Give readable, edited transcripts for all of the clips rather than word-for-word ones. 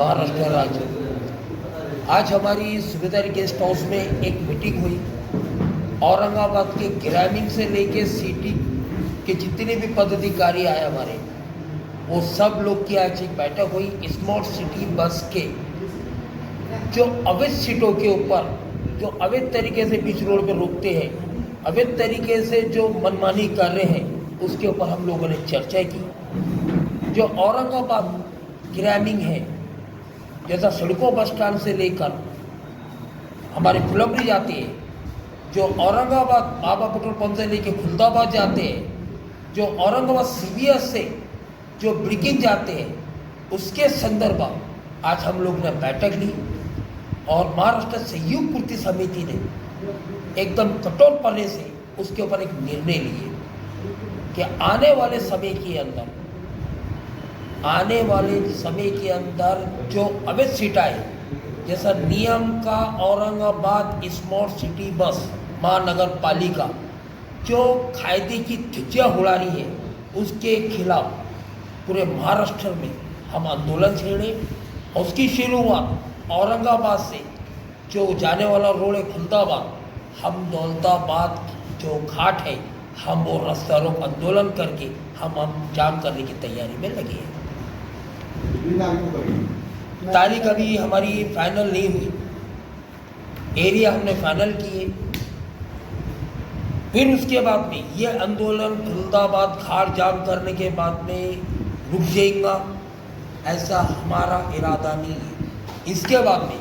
महाराष्ट्र राज्य। आज हमारी सुबेदारी गेस्ट हाउस में एक मीटिंग हुई। औरंगाबाद के ग्रामीण से लेके सिटी के जितने भी पदाधिकारी आए हमारे, वो सब लोग की आज एक बैठक हुई। स्मार्ट सिटी बस के जो अवैध सीटों के ऊपर जो अवैध तरीके से बीच रोड पर रोकते हैं, अवैध तरीके से जो मनमानी कर रहे हैं, उसके ऊपर हम लोगों ने चर्चा की। जो औरंगाबाद ग्रामीण है, जैसा सड़कों बस स्टैंड से लेकर हमारे फुलंब्री जाते हैं, जो औरंगाबाद बाबा पेट्रोल पंप से लेकर खुलदाबाद जाते हैं, जो औरंगाबाद सीबीएस से जो ब्रिकिंग जाते हैं, उसके संदर्भ में आज हम लोग ने बैठक ली और महाराष्ट्र संयुक्त कृति समिति ने एकदम कठोरपने से उसके ऊपर एक निर्णय लिए कि आने वाले समय के अंदर जो अवैध सीटा है, जैसा नियम का औरंगाबाद स्मार्ट सिटी बस महानगर पालिका जो कायदे की धज्जियां उड़ा रही है, उसके खिलाफ पूरे महाराष्ट्र में हम आंदोलन छेड़े। और उसकी शुरुआत औरंगाबाद से जो जाने वाला रोड है खुलदाबाद, हम दौलताबाद जो घाट है, हम वो रास्ता रोक आंदोलन करके हम जाम करने की तैयारी में लगे हैं। तारीख अभी हमारी फाइनल नहीं हुई, एरिया हमने फाइनल किए। फिर उसके बाद में ये आंदोलन खुलदाबाद घाट जाम करने के बाद में रुक जाएगा, ऐसा हमारा इरादा नहीं है। इसके बाद में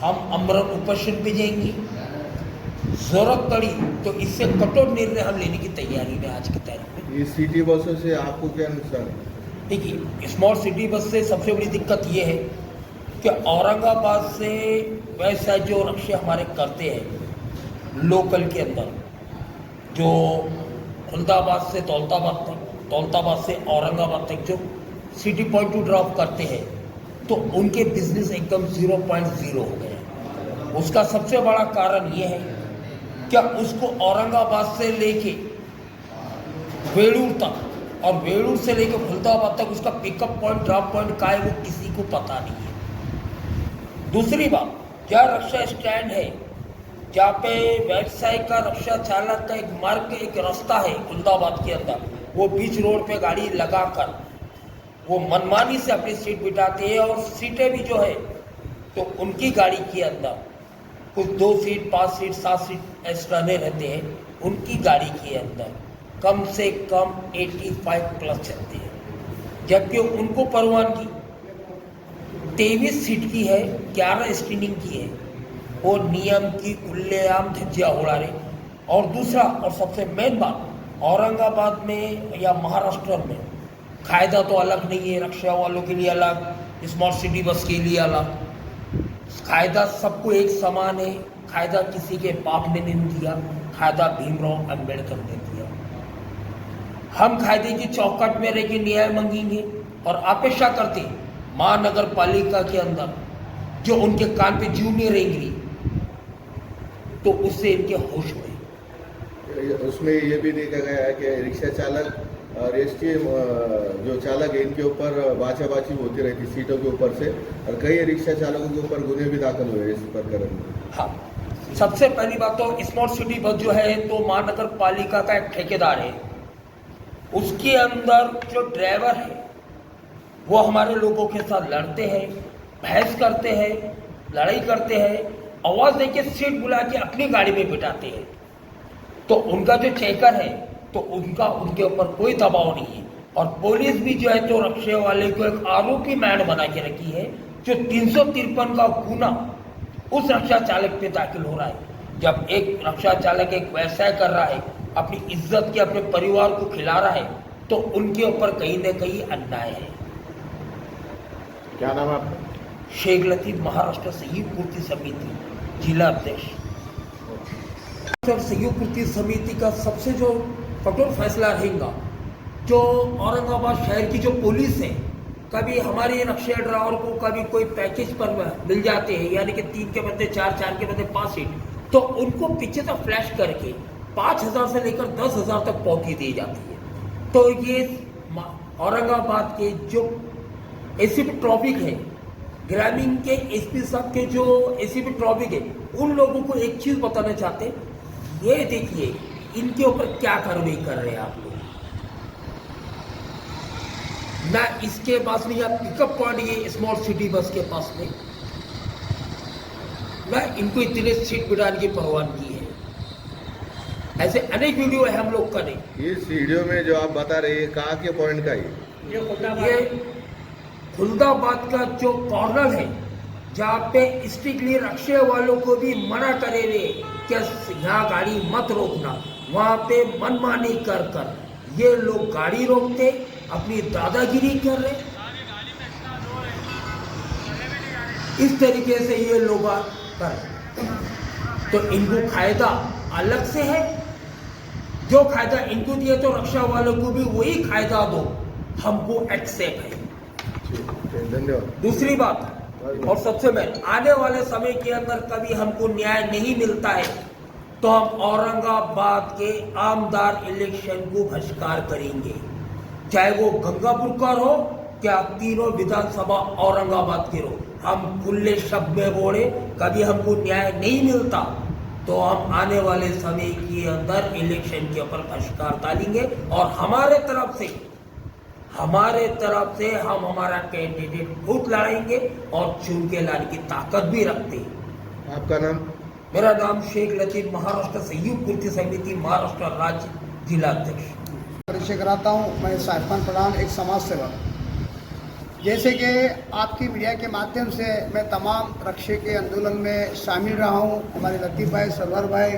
हम अमरन उपस्थित भी जाएंगे। जरूरत पड़ी तो इससे कठोर निर्णय हम लेने की तैयारी में आज की तारीख में। ये सिटी बसों से आपको क्या नुकसान है? देखिए, स्मॉल सिटी बस से सबसे बड़ी दिक्कत ये है कि औरंगाबाद से वैसा जो रक्षे हमारे करते हैं लोकल के अंदर, जो खुलदाबाद से दौलताबाद तक, दौलताबाद से औरंगाबाद तक जो सिटी पॉइंट टू ड्रॉप करते हैं, तो उनके बिजनेस एकदम 0.0 हो गए। उसका सबसे बड़ा कारण ये है कि उसको औरंगाबाद से लेके वेलूर तक और वेलूर से लेके खुलदाबाद तक उसका पिकअप पॉइंट ड्रॉप पॉइंट का है, वो किसी को पता नहीं है। दूसरी बात, जहाँ रक्षा स्टैंड है, जहाँ पे व्यवसाय का रक्षा चालक का एक मार्ग, एक रास्ता है खुलदाबाद के अंदर, वो बीच रोड पे गाड़ी लगाकर वो मनमानी से अपनी सीट बिठाते हैं। और सीटें भी जो है तो उनकी गाड़ी के अंदर कुछ 2 सीट, 5 सीट, 7 सीट एक्स्ट्रा नहीं रहते हैं, उनकी गाड़ी के अंदर कम से कम 85 प्लस चलते हैं, जबकि उनको परवानगी 23 सीट की है, 11 स्क्रीनिंग की है। वो नियम की खुलेआम धज्जियां उड़ा रहे। और दूसरा और सबसे मेन बात, औरंगाबाद में या महाराष्ट्र में कायदा तो अलग नहीं है, रक्षा वालों के लिए अलग, स्मार्ट सिटी बस के लिए अलग। कायदा सबको एक समान है। कायदा किसी के बाप ने नहीं दिया, कायदा भीमराव अंबेडकर ने दिया। हम कायदे की चौखट में रह के न्याय मांगेंगे और अपेक्षा करते महानगर पालिका के अंदर जो उनके कान पे जूं नहीं रहेंगी, तो उससे इनके होश हुए। उसमें ये भी देखा गया है कि रिक्शा चालक और एसटी जो चालक है, इनके ऊपर बाचाबाची होती रहती सीटों के ऊपर से, और कई रिक्शा चालकों के ऊपर गुने भी दाखिल हुए इस प्रकरण में। हाँ, सबसे पहली बात तो स्मार्ट सिटी बस जो है तो महानगर पालिका का एक ठेकेदार है। उसके अंदर जो ड्राइवर है वो हमारे लोगों के साथ लड़ते हैं, बहस करते हैं, लड़ाई करते हैं, आवाज़ देके सीट बुला के अपनी गाड़ी में बिठाते हैं। तो उनका जो चेकर है तो उनके ऊपर कोई दबाव नहीं है। और पुलिस भी जो है तो रक्षे वाले को एक आरोपी मैन बना के रखी है, जो 353 का गुना उस रक्षा चालक पे दाखिल हो रहा है। जब एक रक्षा चालक एक व्यवसाय कर रहा है, अपनी इज्जत के अपने परिवार को खिला रहा है, तो उनके ऊपर कहीं न कहीं अन्याय है। क्या नाम है आपका? शेख लतीफ, महाराष्ट्र संयुक्त कृति समिति जिला अध्यक्ष। संयुक्त कृति समिति का सबसे जो कठोर फैसला रहेगा, जो औरंगाबाद शहर की जो पुलिस है, कभी हमारे रक्षा ड्राइवर को कभी कोई पैकेज पर मिल जाते हैं, यानी कि 3 के बदले 4, 4 के बदले 5 सीट, तो उनको पीछे तक फ्लैश करके 5,000 से लेकर 10,000 तक पौधी दी जाती है। तो ये औरंगाबाद के जो एसीपी ट्रैफिक है, ग्रामीण के एसपी साहब के जो एसीपी ट्रॉफिक है उन लोगों को एक चीज बताना चाहते, ये देखिए इनके ऊपर क्या कार्रवाई कर रहे हैं आप लोग। ना इसके पास में या पिकअप पॉइंट ये स्मॉल सिटी बस के पास में, ना इनको इतने सीट बिठाने की परवानगी है। ऐसे अनेक वीडियो है हम लोग का नहीं। इस वीडियो में जो आप बता रहे हैं कहाँ के पॉइंट का है? ये खुलदाबाद का जो कॉर्नर है जहाँ पे स्ट्रिक्टली रिक्शे वालों को भी मना करे रहे कि यहाँ गाड़ी मत रोकना, वहाँ पे मनमानी कर कर ये लोग गाड़ी रोकते, अपनी दादागिरी कर रहे। इस तरीके से ये लोग कर, तो इनको कायदा अलग से है। जो कायदा इनको दिए तो रिक्शा वालों को भी वही कायदा दो, हमको एक्सेप्ट है। धन्यवाद। दूसरी बात और सबसे मेन, आने वाले समय के अंदर कभी हमको न्याय नहीं मिलता है तो हम औरंगाबाद के आमदार इलेक्शन को बहिष्कार करेंगे, चाहे वो गंगापुर का हो क्या तीनों विधानसभा औरंगाबाद के हो। हम खुले शब्द में बोले कभी हमको न्याय नहीं मिलता तो हम आने वाले समय के अंदर इलेक्शन के ऊपर बहिष्कार डालेंगे और हमारे तरफ से हम हमारा कैंडिडेट खुद लड़ाएंगे और चुन के लाने की ताकत भी रखते हैं। आपका नाम? मेरा नाम शेख लतीफ, महाराष्ट्र संयुक्त कृषि समिति महाराष्ट्र राज्य जिला अध्यक्ष। परिचय कराता हूँ, मैं साहिबान प्रधान, एक समाज सेवक। जैसे कि आपकी मीडिया के माध्यम से मैं तमाम रक्षे के आंदोलन में शामिल रहा हूँ। हमारे लतीफ़ भाई, सरवर भाई,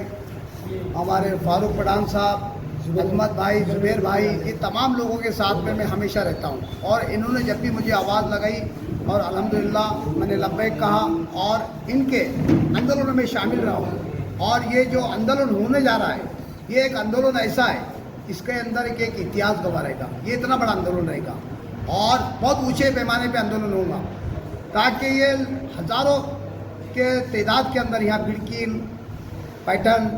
हमारे फारूक पठान साहब, अजमत भाई, जुबैर भाई, ये तमाम लोगों के साथ में मैं हमेशा रहता हूँ। और इन्होंने जब भी मुझे आवाज़ लगाई और अल्हम्दुलिल्लाह मैंने लब्बैक कहा और इनके आंदोलन में शामिल रहा हूँ। और ये जो आंदोलन होने जा रहा है, ये एक आंदोलन ऐसा है, इसके अंदर एक इतिहास गवाह रहेगा। ये इतना बड़ा आंदोलन रहेगा और बहुत ऊंचे पैमाने पे आंदोलन होगा, ताकि ये हज़ारों के तादाद के अंदर यहाँ बिड़कीन, पैटर्न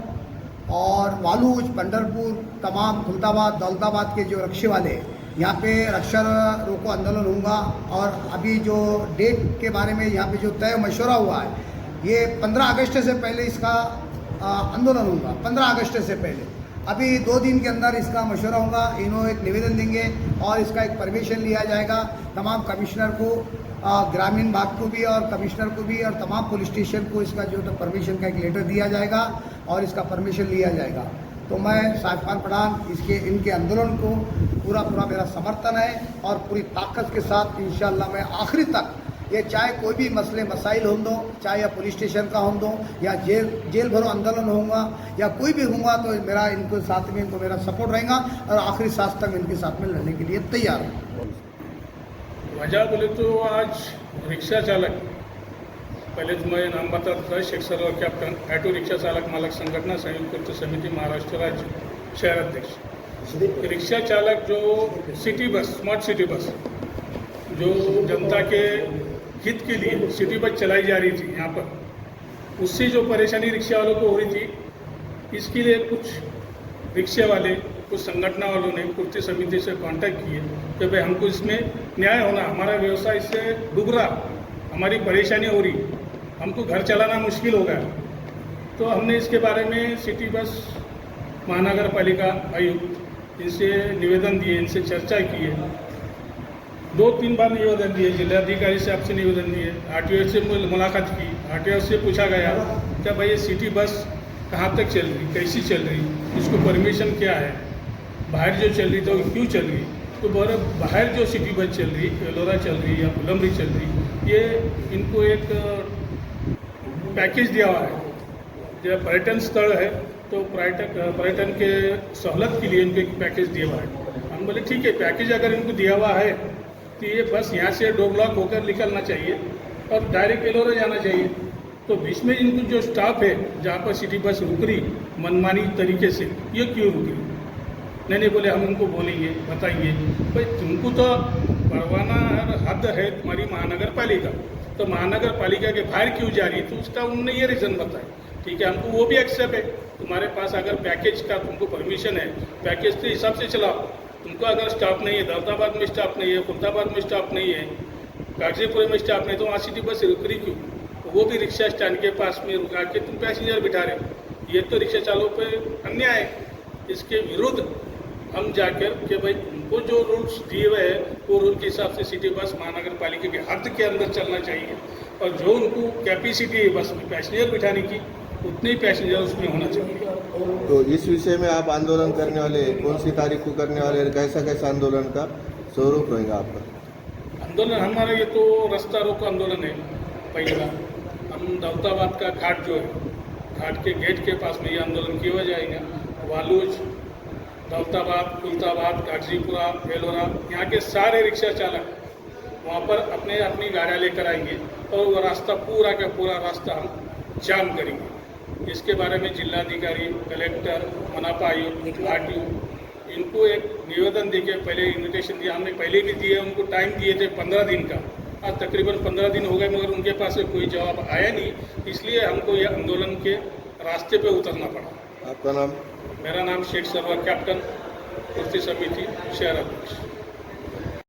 और वालूज, पंढरपुर, तमाम खुलदाबाद, दौलताबाद के जो रक्षे वाले यहाँ पे रक्षा रोको आंदोलन होगा। और अभी जो डेट के बारे में यहाँ पे जो तय मशवरा हुआ है, ये 15 अगस्त से पहले इसका आंदोलन होगा। 15 अगस्त से पहले अभी 2 दिन के अंदर इसका मशवरा होगा। इन्होंने एक निवेदन देंगे और इसका एक परमिशन लिया जाएगा। तमाम कमिश्नर को, ग्रामीण भाग को भी और कमिश्नर को भी और तमाम पुलिस स्टेशन को इसका जो परमिशन का एक लेटर दिया जाएगा और इसका परमिशन लिया जाएगा। तो मैं साहिबान प्रधान इनके आंदोलन को पूरा मेरा समर्थन है और पूरी ताकत के साथ इंशाअल्लाह मैं आखिरी तक, ये चाहे कोई भी मसले मसाइल हों दो, चाहे या पुलिस स्टेशन का हों दो या जेल भरो आंदोलन होगा या कोई भी होगा, तो मेरा इनको साथ में इनको मेरा सपोर्ट रहेगा और आखिरी सांस तक इनके साथ में लड़ने के लिए तैयार हूँ। वजह बोले तो आज रिक्शा चालक, पहले तो मैं नाम बताता था, Sheikh Sarwar captain, auto rickshaw चालक मालक संगठना संयुक्त कृषि समिति महाराष्ट्र राज्य शहर अध्यक्ष। रिक्शा चालक जो city bus, smart city bus, जो जनता के हित के लिए सिटी बस चलाई जा रही थी यहाँ पर, उससे जो परेशानी रिक्शा वालों को हो रही थी, इसके लिए कुछ रिक्शे वाले, कुछ संगठन वालों ने कृषि समिति से कांटेक्ट किए कि भाई हमको इसमें न्याय होना, हमारा व्यवसाय इससे डूब रहा, हमारी परेशानी हो रही, हमको घर चलाना मुश्किल हो गया। तो हमने इसके बारे में सिटी बस महानगर पालिका आयुक्त, इनसे निवेदन दिए, इनसे चर्चा की है, 2-3 बार निवेदन दिए, जिलाधिकारी से आपसे निवेदन दिए, आरटीओ से मुलाकात की, आरटीओ से पूछा गया क्या भाई ये सिटी बस कहाँ तक चल रही, कैसी चल रही, इसको परमिशन क्या है, बाहर जो चल रही तो क्यों चल रही। तो बाहर जो सिटी बस चल रही, एलोरा चल रही या फुलंबरी चल रही, ये इनको एक पैकेज दिया हुआ है। जब पर्यटन स्थल है तो पर्यटन के सहूलत के लिए इनको एक पैकेज दिया हुआ है। हम बोले ठीक है, पैकेज अगर इनको दिया हुआ है तो ये बस यहाँ से डोरलॉक होकर निकलना चाहिए और डायरेक्ट एलोरा जाना चाहिए। तो बीच में इनको जो स्टाफ है जहाँ पर सिटी बस रुक रही मनमानी तरीके से, ये क्यों रुक रही? नहीं बोले हम उनको बोलेंगे, बताएंगे भाई तुमको तो परवाना हद है तुम्हारी महानगर पालिका, तो महानगर पालिका के बाहर क्यों जा रही है? तो उसका उन्होंने ये रीज़न बताया। ठीक है, हमको वो भी एक्सेप्ट है, तुम्हारे पास अगर पैकेज का तुमको परमिशन है, पैकेज के हिसाब से चलाओ। तुमको अगर स्टाफ नहीं है, दौलताबाद में स्टाफ नहीं है, खुलदाबाद में स्टाफ नहीं है, गाजीपुर में स्टाफ ने तो वहाँ सिटी बस रुकरी क्यों? तो वो भी रिक्शा स्टैंड के पास में रुका के तुम पैसेंजर बिठा रहे, ये तो रिक्शा चालकों पे अन्याय है। इसके विरुद्ध हम जाकर कि भाई उनको जो रूल्स दिए हुए हैं वो रूल के हिसाब से सिटी बस महानगर पालिका के हद के अंदर चलना चाहिए, और जो उनको कैपेसिटी है बस में पैसेंजर बिठाने की उतने ही पैसेंजर उसमें होना चाहिए। तो इस विषय में आप आंदोलन करने वाले कौन सी तारीख को करने वाले, कैसा कैसा आंदोलन का स्वरूप रहेगा आपका? आंदोलन हमारा ये तो रास्ता रोको आंदोलन है। पहला हम दौलताबाद का घाट जो है, घाट के गेट के पास में ये आंदोलन किया जाएगा। वालूज, दौलताबाद, कुलताबाद, गाजीपुरा, एलोरा, यहाँ के सारे रिक्शा चालक वहाँ पर अपने अपनी गाड़ियाँ लेकर आएंगे और वो रास्ता पूरा का पूरा रास्ता हम जाम करेंगे। इसके बारे में जिलाधिकारी, कलेक्टर, मनपा आयुक्त, आरटीओ इनको एक निवेदन देके पहले इन्विटेशन दिया, हमने पहले भी दिए, उनको टाइम दिए थे 15 दिन का। आज तकरीबन 15 दिन हो गए मगर उनके पास से कोई जवाब आया नहीं, इसलिए हमको ये आंदोलन के रास्ते पे उतरना पड़ा। आपका नाम? मेरा नाम शेख सरवर कैप्टन, कुर्सी समिति शहर अध्यक्ष।